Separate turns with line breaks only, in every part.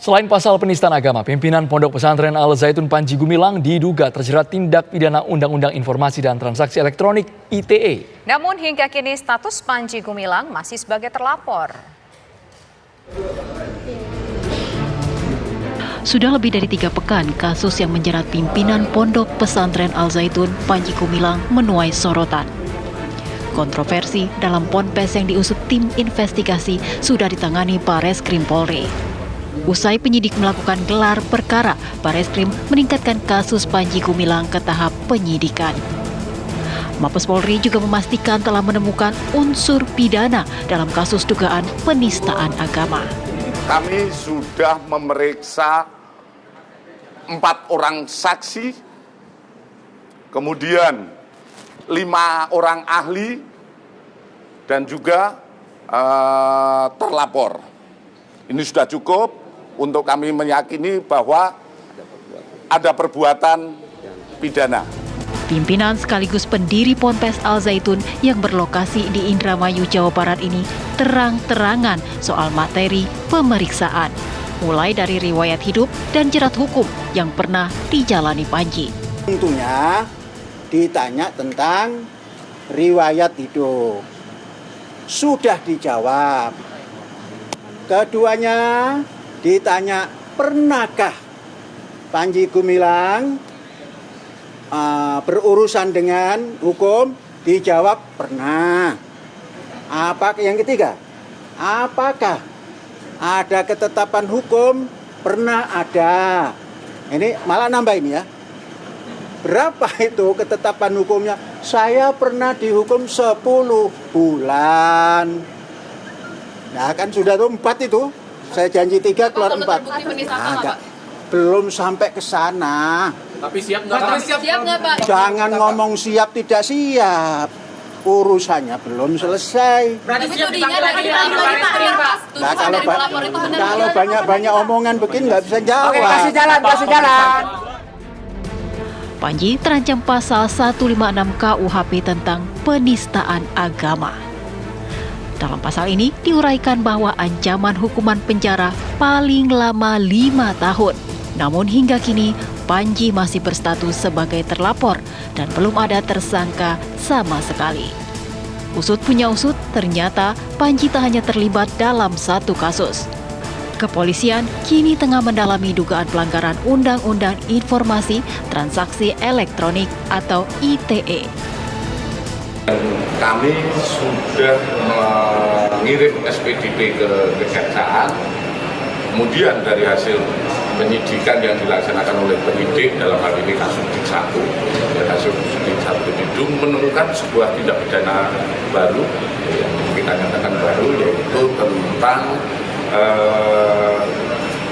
Selain pasal penistaan agama, pimpinan Pondok Pesantren Al Zaitun Panji Gumilang diduga terjerat tindak pidana Undang-Undang Informasi dan Transaksi Elektronik (ITE).
Namun hingga kini status Panji Gumilang masih sebagai terlapor.
Sudah lebih dari 3 pekan, kasus yang menjerat pimpinan Pondok Pesantren Al Zaitun Panji Gumilang menuai sorotan. Kontroversi dalam ponpes yang diusut tim investigasi sudah ditangani Bareskrim Polri. Usai penyidik melakukan gelar perkara, Bareskrim meningkatkan kasus Panji Gumilang ke tahap penyidikan. Mabes Polri juga memastikan telah menemukan unsur pidana dalam kasus dugaan penistaan agama.
Kami sudah memeriksa 4 orang saksi, kemudian 5 orang ahli, dan juga terlapor. Ini sudah cukup untuk kami meyakini bahwa ada perbuatan pidana.
Pimpinan sekaligus pendiri Ponpes Al Zaitun yang berlokasi di Indramayu, Jawa Barat ini terang-terangan soal materi pemeriksaan, mulai dari riwayat hidup dan jerat hukum yang pernah dijalani Panji.
Tentunya ditanya tentang riwayat hidup. Sudah dijawab. Keduanya ditanya, pernahkah Panji Gumilang berurusan dengan hukum? Dijawab pernah. Apa yang ketiga? Apakah ada ketetapan hukum? Pernah ada. Ini malah nambah ini ya. Berapa itu ketetapan hukumnya? Saya pernah dihukum 10 bulan. Nah kan sudah tuh 4 itu. Saya janji 3 keluar 4. Belum sampai ke sana.
Tapi siap nggak Pak?
Siap nggak Pak?
Jangan ngomong siap tidak siap. Urusannya belum selesai.
Berarti tudingan lagi dipanggil Pak.
Nah kalau banyak-banyak omongan begini nggak bisa jawab.
Oke, kasih jalan.
Panji terancam pasal 156 KUHP tentang penistaan agama. Dalam pasal ini diuraikan bahwa ancaman hukuman penjara paling lama 5 tahun. Namun hingga kini Panji masih berstatus sebagai terlapor dan belum ada tersangka sama sekali. Usut punya usut, ternyata Panji tak hanya terlibat dalam satu kasus. Kepolisian kini tengah mendalami dugaan pelanggaran Undang-Undang Informasi Transaksi Elektronik atau ITE.
Kami sudah mengirim SPDP ke Kejaksaan. Kemudian dari hasil penyidikan yang dilaksanakan oleh penyidik dalam hal ini kasus DIK 1, kasus DIK 1 itu menemukan sebuah tindak pidana baru yang kita nyatakan baru, yaitu tentang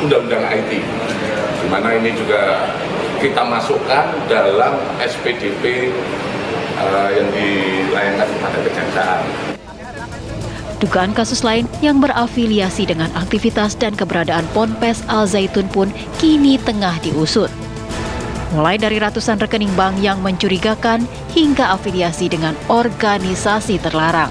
Undang-Undang IT, di mana ini juga kita masukkan dalam SPDP yang dilayangkan kepada Kejaksaan.
Dugaan kasus lain yang berafiliasi dengan aktivitas dan keberadaan Ponpes Al Zaitun pun kini tengah diusut. Mulai dari ratusan rekening bank yang mencurigakan hingga afiliasi dengan organisasi terlarang.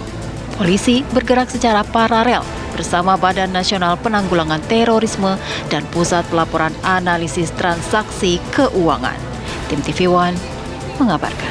Polisi bergerak secara paralel bersama Badan Nasional Penanggulangan Terorisme dan Pusat Pelaporan Analisis Transaksi Keuangan. Tim TV One mengabarkan.